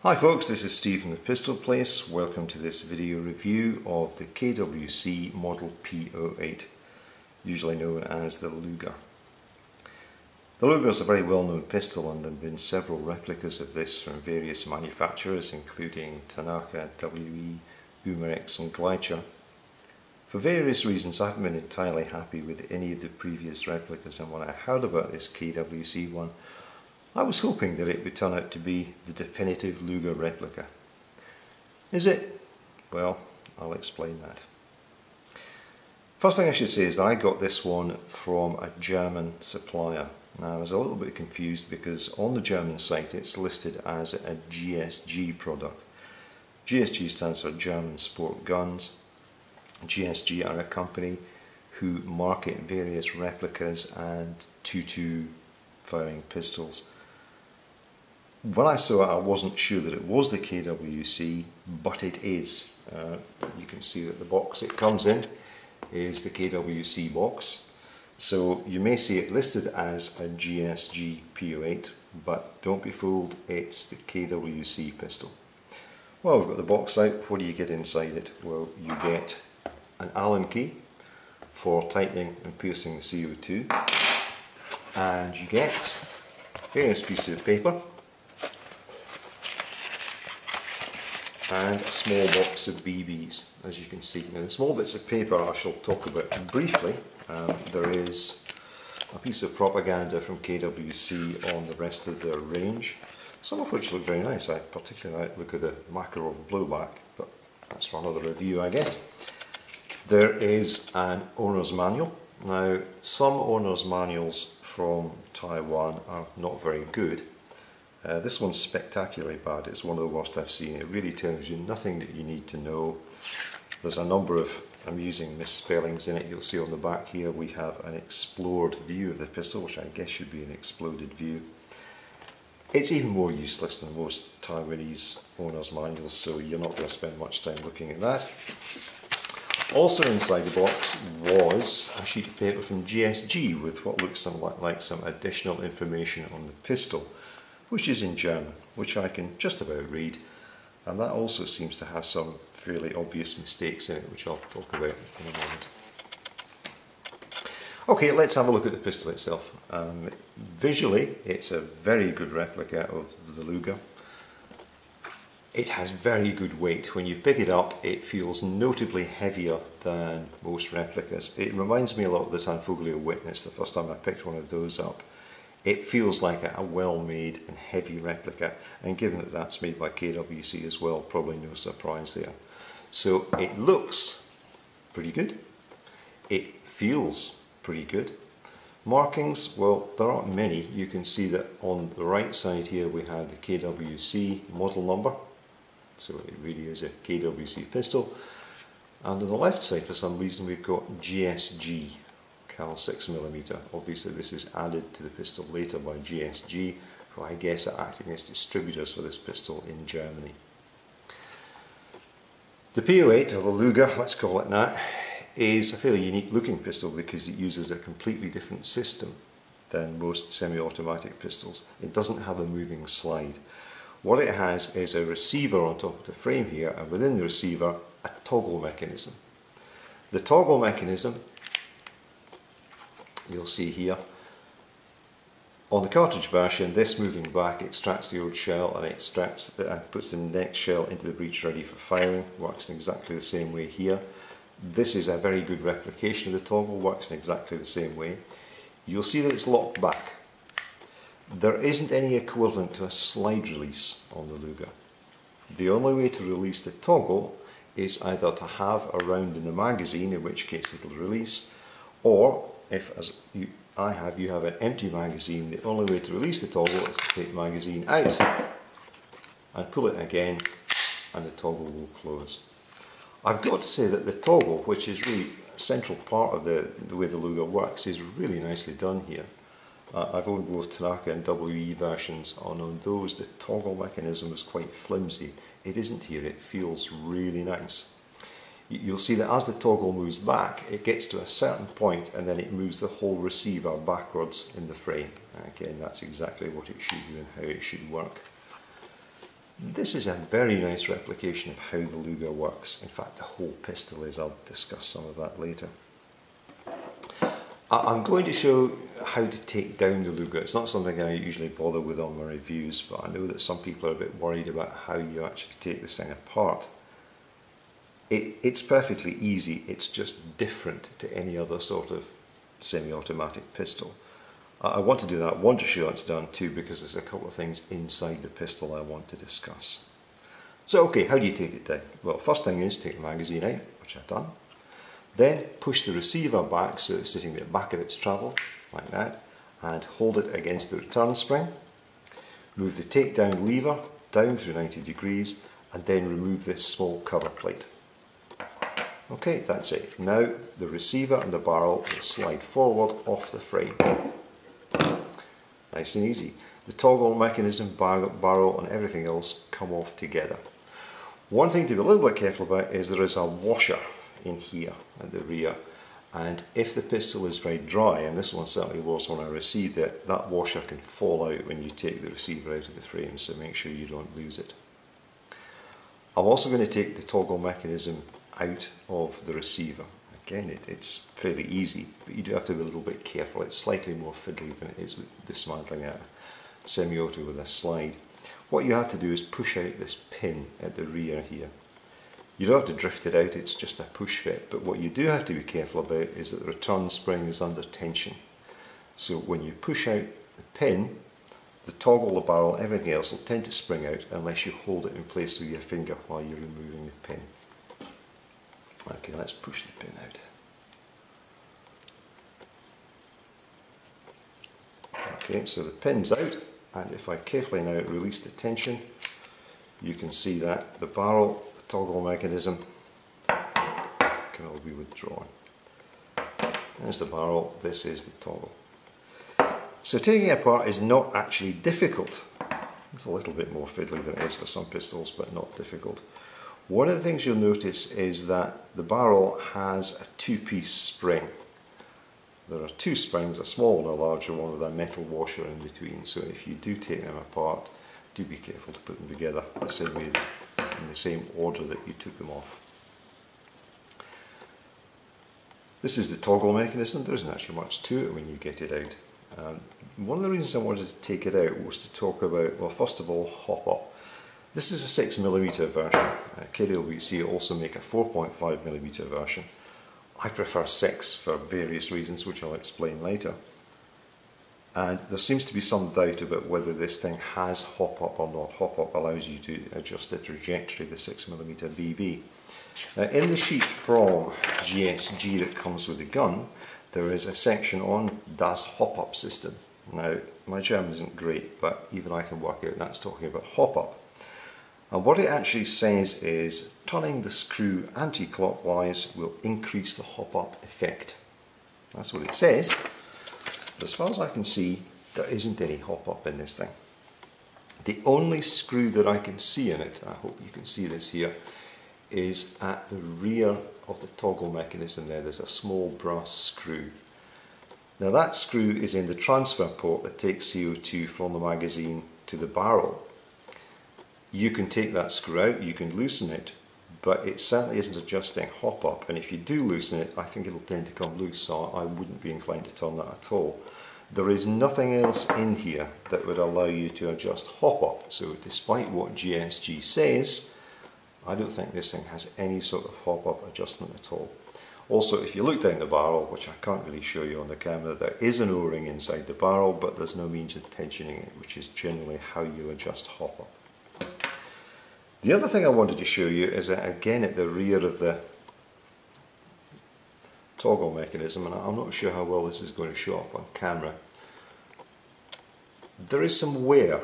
Hi folks, this is Steve from the Pistol Place. Welcome to this video review of the KWC Model P08, usually known as the Luger. The Luger is a very well-known pistol, and there have been several replicas of this from various manufacturers including Tanaka, WE, Umarex and Gleicher. For various reasons I haven't been entirely happy with any of the previous replicas, and when I heard about this KWC one, I was hoping that it would turn out to be the definitive Luger replica. Is it? Well, I'll explain that. First thing I should say is that I got this one from a German supplier. Now I was a little bit confused because on the German site it's listed as a GSG product. GSG stands for German Sport Guns. GSG are a company who market various replicas and 2.2 firing pistols. When I saw it, I wasn't sure that it was the KWC, but it is. You can see that the box it comes in is the KWC box. So you may see it listed as a GSG P08, but don't be fooled, it's the KWC pistol. Well, we've got the box out. What do you get inside it? Well, you get an Allen key for tightening and piercing the CO2, and you get various pieces of paper and a small box of BBs, as you can see. Now the small bits of paper I shall talk about briefly. There is a piece of propaganda from KWC on the rest of their range, some of which look very nice. I particularly like the look of the MAKARALI blowback, but that's for another review I guess. There is an owner's manual. Now some owner's manuals from Taiwan are not very good. This one's spectacularly bad. It's one of the worst I've seen. It really tells you nothing that you need to know. There's a number of amusing misspellings in it. You'll see on the back here we have an explored view of the pistol, which I guess should be an exploded view. It's even more useless than most Taiwanese owner's manuals, so you're not going to spend much time looking at that. Also inside the box was a sheet of paper from GSG with what looks like some additional information on the pistol, which is in German, which I can just about read, and that also seems to have some fairly obvious mistakes in it, which I'll talk about in a moment. Okay, let's have a look at the pistol itself. Visually, it's a very good replica of the Luger. It has very good weight. When you pick it up, it feels notably heavier than most replicas. It reminds me a lot of the Tanfoglio Witness, the first time I picked one of those up. It feels like a well-made and heavy replica, and given that that's made by KWC as well, probably no surprise there. So it looks pretty good. It feels pretty good. Markings, well, there aren't many. You can see that on the right side here we have the KWC model number. So it really is a KWC pistol. And on the left side, for some reason, we've got GSG. Cal 6mm. Obviously this is added to the pistol later by GSG, who I guess are acting as distributors for this pistol in Germany. The P08, or the Luger, let's call it that, is a fairly unique looking pistol because it uses a completely different system than most semi-automatic pistols. It doesn't have a moving slide. What it has is a receiver on top of the frame here, and within the receiver a toggle mechanism. The toggle mechanism, you'll see here, on the cartridge version, this moving back extracts the old shell and puts the next shell into the breech ready for firing. Works in exactly the same way here. This is a very good replication of the toggle, works in exactly the same way. You'll see that it's locked back. There isn't any equivalent to a slide release on the Luger. The only way to release the toggle is either to have a round in the magazine, in which case it'll release, or if, as you have an empty magazine, the only way to release the toggle is to take the magazine out and pull it again, and the toggle will close. I've got to say that the toggle, which is really a central part of the way the Luger works, is really nicely done here. I've owned both Tanaka and WE versions, and on those the toggle mechanism is quite flimsy. It isn't here, it feels really nice. You'll see that as the toggle moves back, it gets to a certain point and then it moves the whole receiver backwards in the frame. Again, that's exactly what it should do and how it should work. This is a very nice replication of how the Luger works. In fact, the whole pistol is. I'll discuss some of that later. I'm going to show how to take down the Luger. It's not something I usually bother with on my reviews, but I know that some people are a bit worried about how you actually take this thing apart. It's perfectly easy, it's just different to any other sort of semi-automatic pistol. I want to do that, I want to show it's done too, because there's a couple of things inside the pistol I want to discuss. So okay, how do you take it down? Well, first thing is take the magazine out, which I've done. Then push the receiver back so it's sitting at the back of its travel, like that, and hold it against the return spring. Move the takedown lever down through 90 degrees and then remove this small cover plate. Okay, that's it. Now the receiver and the barrel will slide forward off the frame. Nice and easy. The toggle mechanism, barrel and everything else come off together. One thing to be a little bit careful about is there is a washer in here at the rear, and if the pistol is very dry, and this one certainly was when I received it, that washer can fall out when you take the receiver out of the frame, so make sure you don't lose it. I'm also going to take the toggle mechanism out of the receiver. Again, it's fairly easy, but you do have to be a little bit careful. It's slightly more fiddly than it is with dismantling a semi-auto with a slide. What you have to do is push out this pin at the rear here. You don't have to drift it out, it's just a push fit, but what you do have to be careful about is that the return spring is under tension. So when you push out the pin, the toggle, the barrel, everything else will tend to spring out unless you hold it in place with your finger while you're removing the pin. Okay, let's push the pin out. Okay, so the pin's out, and if I carefully now release the tension, you can see that the barrel, the toggle mechanism can all be withdrawn. There's the barrel, this is the toggle. So taking it apart is not actually difficult. It's a little bit more fiddly than it is for some pistols, but not difficult. One of the things you'll notice is that the barrel has a two-piece spring. There are two springs, a small and a larger one with a metal washer in between, so if you do take them apart, do be careful to put them together the same way, in the same order that you took them off. This is the toggle mechanism. There isn't actually much to it when you get it out. One of the reasons I wanted to take it out was to talk about, well, first of all, hop-up. This is a 6mm version. KWC also make a 4.5mm version. I prefer 6 for various reasons, which I'll explain later. And there seems to be some doubt about whether this thing has hop-up or not. Hop-up allows you to adjust the trajectory of the 6mm BB. Now, in the sheet from GSG that comes with the gun, there is a section on Das Hop-Up system. Now, my German isn't great, but even I can work out that's talking about hop-up. And what it actually says is turning the screw anti-clockwise will increase the hop-up effect. That's what it says. But as far as I can see, there isn't any hop-up in this thing. The only screw that I can see in it, I hope you can see this here, is at the rear of the toggle mechanism there. There's a small brass screw. Now that screw is in the transfer port that takes CO2 from the magazine to the barrel. You can take that screw out, you can loosen it, but it certainly isn't adjusting hop-up, and if you do loosen it, I think it'll tend to come loose, so I wouldn't be inclined to turn that at all. There is nothing else in here that would allow you to adjust hop-up, so despite what GSG says, I don't think this thing has any sort of hop-up adjustment at all. Also, if you look down the barrel, which I can't really show you on the camera, there is an O-ring inside the barrel, but there's no means of tensioning it, which is generally how you adjust hop-up. The other thing I wanted to show you is that, again, at the rear of the toggle mechanism, and I'm not sure how well this is going to show up on camera, there is some wear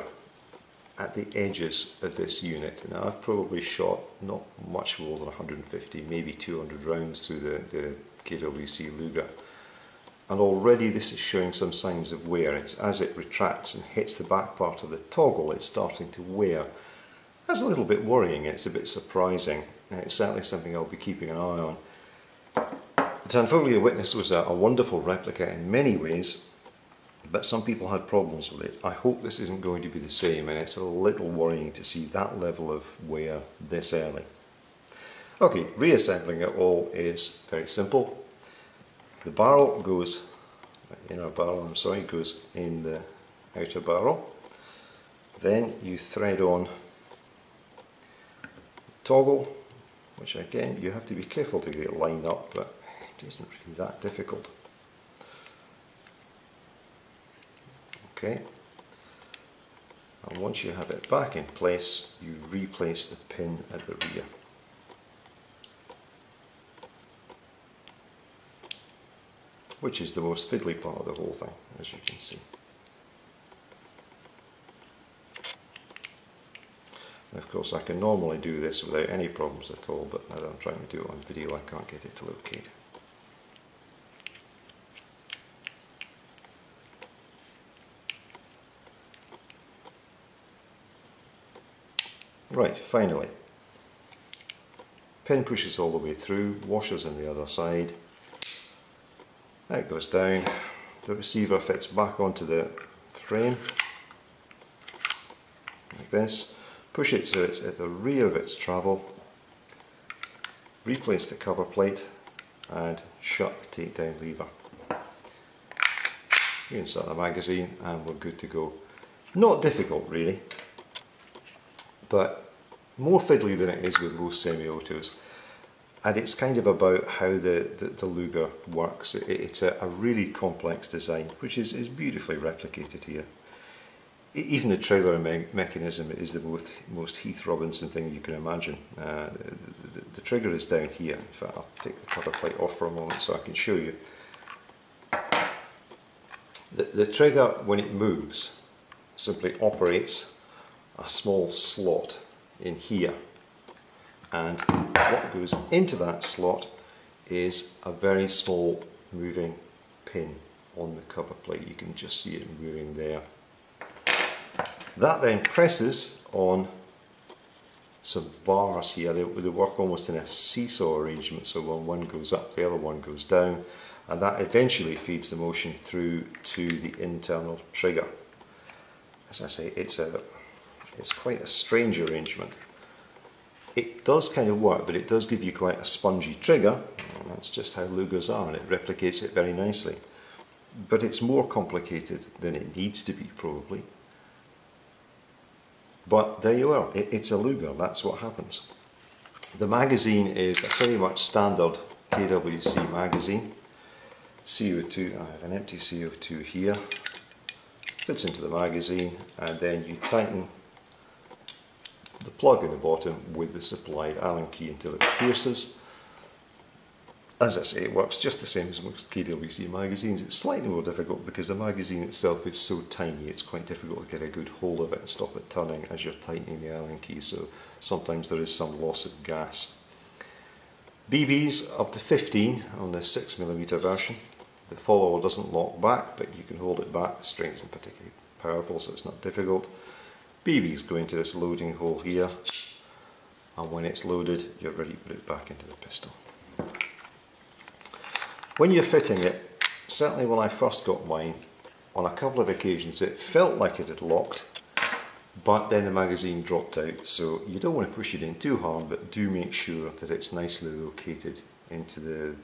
at the edges of this unit. Now, I've probably shot not much more than 150, maybe 200 rounds through the KWC Luger, and already this is showing some signs of wear. It's as it retracts and hits the back part of the toggle, it's starting to wear. That's a little bit worrying, it's a bit surprising. It's certainly something I'll be keeping an eye on. The Tanfoglio Witness was a wonderful replica in many ways. but some people had problems with it. I hope this isn't going to be the same, and it's a little worrying to see that level of wear this early. Okay, reassembling it all is very simple. The barrel goes, the inner barrel, I'm sorry, goes in the outer barrel. Then you thread on toggle, which again you have to be careful to get it lined up, but it isn't really that difficult. Okay, and once you have it back in place, you replace the pin at the rear. Which is the most fiddly part of the whole thing, as you can see. And of course I can normally do this without any problems at all, but now that I'm trying to do it on video I can't get it to locate. Right, finally. Pin pushes all the way through, washers on the other side. That goes down, the receiver fits back onto the frame, like this. Push it so it's at the rear of its travel, replace the cover plate and shut the takedown lever. You insert the magazine and we're good to go. Not difficult really, but more fiddly than it is with most semi-autos. And it's kind of about how the Luger works. It's a really complex design, which is beautifully replicated here. Even the trailer mechanism is the most Heath Robinson thing you can imagine. The trigger is down here. In fact, I'll take the cover plate off for a moment so I can show you. The trigger, when it moves, simply operates a small slot in here. And what goes into that slot is a very small moving pin on the cover plate. You can just see it moving there. That then presses on some bars here. They work almost in a seesaw arrangement, so when one goes up the other one goes down, and that eventually feeds the motion through to the internal trigger. As I say, it's quite a strange arrangement. It does kind of work, but it does give you quite a spongy trigger, and that's just how Lugers are, and it replicates it very nicely. But it's more complicated than it needs to be, probably. But there you are, it's a Luger, that's what happens. The magazine is a pretty much standard KWC magazine. CO2, I have an empty CO2 here, fits into the magazine, and then you tighten the plug in the bottom with the supplied Allen key until it pierces. As I say, it works just the same as most KWC magazines. It's slightly more difficult because the magazine itself is so tiny, it's quite difficult to get a good hold of it and stop it turning as you're tightening the Allen key, so sometimes there is some loss of gas. BBs up to 15 on the 6mm version. The follower doesn't lock back, but you can hold it back. The string isn't particularly powerful, so it's not difficult. BBs go into this loading hole here, and when it's loaded, you're ready to put it back into the pistol. When you're fitting it, certainly when I first got mine, on a couple of occasions it felt like it had locked, but then the magazine dropped out, so you don't want to push it in too hard, but do make sure that it's nicely located into the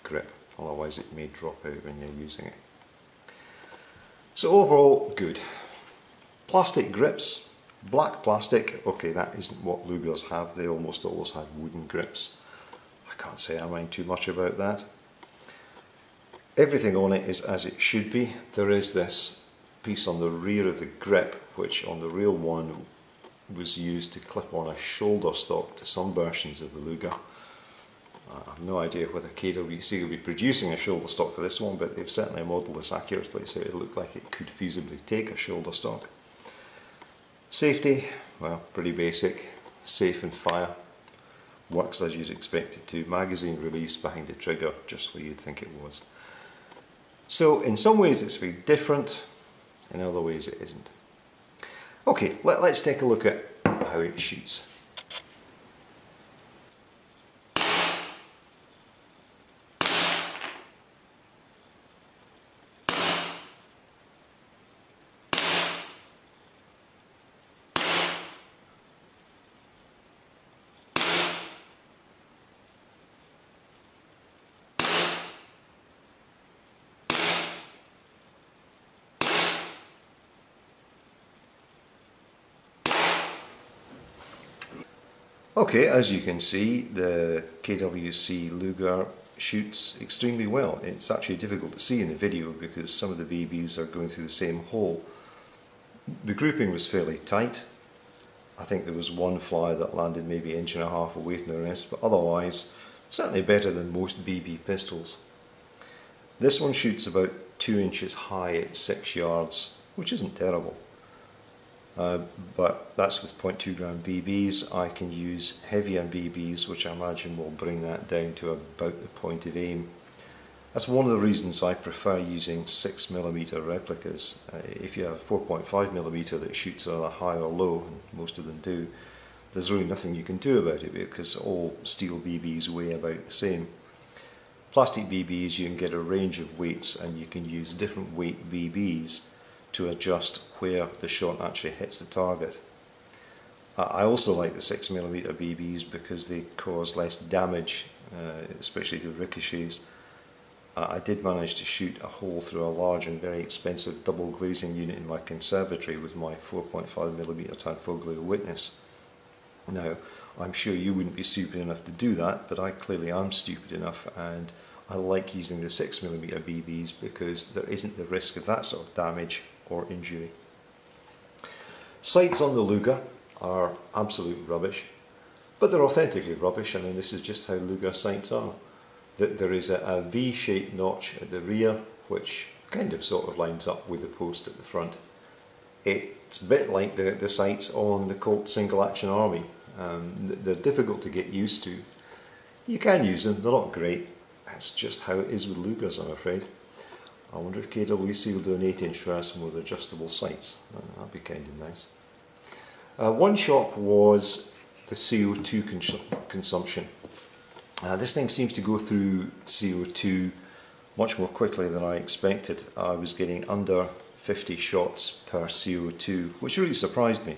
grip, otherwise it may drop out when you're using it. So overall, good. Plastic grips, black plastic. Okay, that isn't what Lugers have, they almost always have wooden grips. I can't say I mind too much about that. Everything on it is as it should be. There is this piece on the rear of the grip, which on the real one was used to clip on a shoulder stock to some versions of the Luger. I have no idea whether KWC will be producing a shoulder stock for this one, but they've certainly modelled this accurately, so it looked like it could feasibly take a shoulder stock. Safety, well, pretty basic. Safe and fire. Works as you'd expect it to. Magazine release behind the trigger, just where you'd think it was. So in some ways it's very different, in other ways it isn't. Okay, let's take a look at how it shoots. Okay, as you can see, the KWC Luger shoots extremely well. It's actually difficult to see in the video because some of the BBs are going through the same hole. The grouping was fairly tight. I think there was one fly that landed maybe 1.5 inches away from the rest, but otherwise certainly better than most BB pistols. This one shoots about 2 inches high at 6 yards, which isn't terrible. But that's with 0.2 gram BBs. I can use heavier BBs, which I imagine will bring that down to about the point of aim. That's one of the reasons I prefer using 6mm replicas. If you have a 4.5mm that shoots either high or low, and most of them do, there's really nothing you can do about it because all steel BBs weigh about the same. Plastic BBs, you can get a range of weights and you can use different weight BBs to adjust where the shot actually hits the target. I also like the 6mm BBs because they cause less damage, especially to ricochets. I did manage to shoot a hole through a large and very expensive double glazing unit in my conservatory with my 4.5mm Tanfoglio Witness. Now, I'm sure you wouldn't be stupid enough to do that, but I clearly am stupid enough, and I like using the 6mm BBs because there isn't the risk of that sort of damage or injury. Sights on the Luger are absolute rubbish, but they're authentically rubbish. I mean, this is just how Luger sights are. There is a V-shaped notch at the rear, which kind of sort of lines up with the post at the front. It's a bit like the sights on the Colt Single Action Army. They're difficult to get used to. You can use them, they're not great. That's just how it is with Lugers, I'm afraid. I wonder if KWC will do an 8-inch version with adjustable sights. That'd be kind of nice. One shock was the CO2 consumption. This thing seems to go through CO2 much more quickly than I expected. I was getting under 50 shots per CO2, which really surprised me.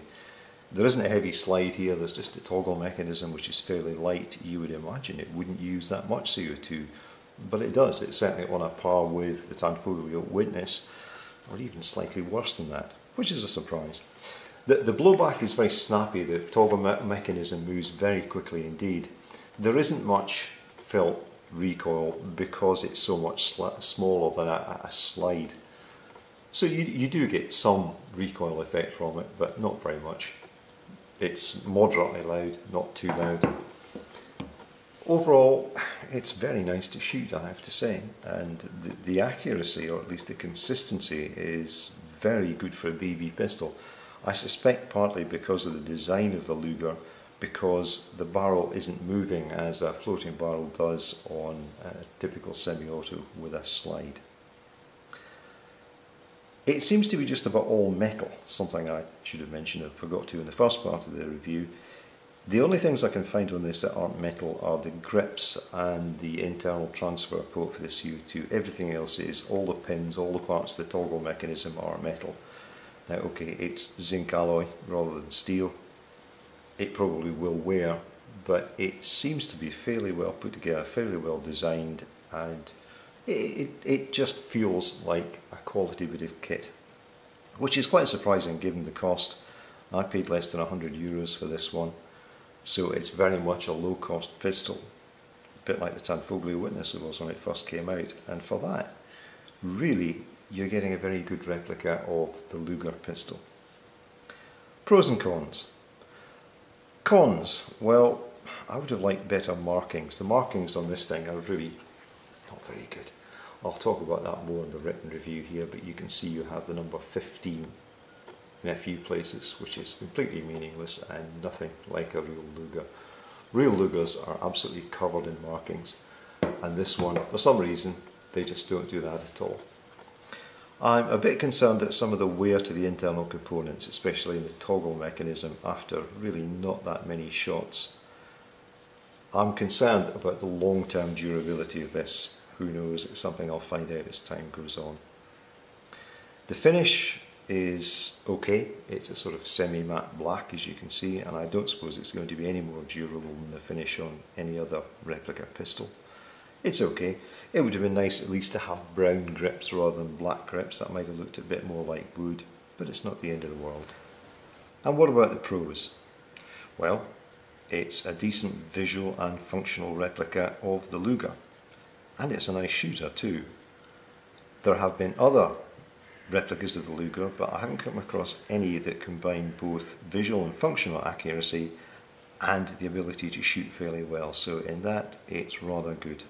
There isn't a heavy slide here, there's just a toggle mechanism which is fairly light. You would imagine it wouldn't use that much CO2, but it does. It's certainly on a par with the Tanfoglio Witness, or even slightly worse than that, which is a surprise. The blowback is very snappy, the toggle mechanism moves very quickly indeed. There isn't much felt recoil because it's so much smaller than a slide. So you do get some recoil effect from it, but not very much. It's moderately loud, not too loud. Overall, it's very nice to shoot, I have to say, and the accuracy, or at least the consistency, is very good for a BB pistol. I suspect partly because of the design of the Luger, because the barrel isn't moving as a floating barrel does on a typical semi-auto with a slide. It seems to be just about all metal, something I should have mentioned and forgot to in the first part of the review. The only things I can find on this that aren't metal are the grips and the internal transfer port for the CO2. Everything else is, all the pins, all the parts of the toggle mechanism are metal. Now okay, it's zinc alloy rather than steel. It probably will wear, but it seems to be fairly well put together, fairly well designed, and it just feels like a quality bit of kit, which is quite surprising given the cost. I paid less than €100 for this one, so it's very much a low-cost pistol, a bit like the Tanfoglio Witness it was when it first came out, and for that, really, you're getting a very good replica of the Luger pistol. Pros and cons. Cons, well, I would have liked better markings. The markings on this thing are really not very good. I'll talk about that more in the written review here, but you can see you have the number 15 in a few places, which is completely meaningless and nothing like a real Luger. Real Lugers are absolutely covered in markings, and this one, for some reason, they just don't do that at all. I'm a bit concerned at some of the wear to the internal components, especially in the toggle mechanism after really not that many shots. I'm concerned about the long-term durability of this. Who knows, it's something I'll find out as time goes on. The finish is okay. It's a sort of semi-matte black, as you can see, and I don't suppose it's going to be any more durable than the finish on any other replica pistol. It's okay. It would have been nice at least to have brown grips rather than black grips. That might have looked a bit more like wood, but it's not the end of the world. And what about the pros? Well, it's a decent visual and functional replica of the Luger, and it's a nice shooter too. There have been other replicas of the Luger, but I haven't come across any that combine both visual and functional accuracy and the ability to shoot fairly well, so in that it's rather good.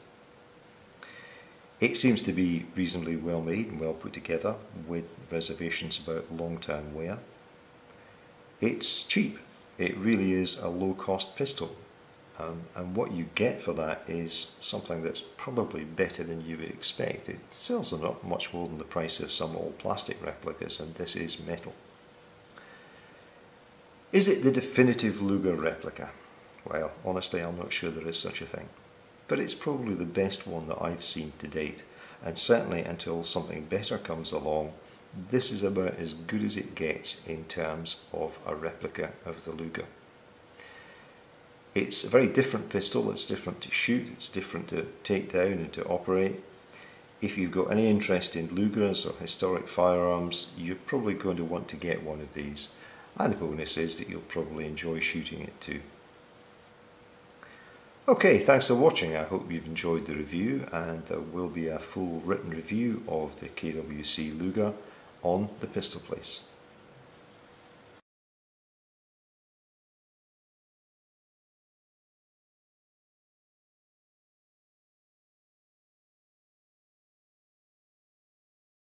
It seems to be reasonably well made and well put together, with reservations about long-term wear. It's cheap. It really is a low-cost pistol, and what you get for that is something that's probably better than you would expect. It sells for not much more than the price of some old plastic replicas, and this is metal. Is it the definitive Luger replica? Well, honestly, I'm not sure there is such a thing, but it's probably the best one that I've seen to date, and certainly until something better comes along, this is about as good as it gets in terms of a replica of the Luger. It's a very different pistol. It's different to shoot, it's different to take down and to operate. If you've got any interest in Lugers or historic firearms, you're probably going to want to get one of these, and the bonus is that you'll probably enjoy shooting it too. Okay, thanks for watching. I hope you've enjoyed the review, and there will be a full written review of the KWC Luger on the Pistol Place.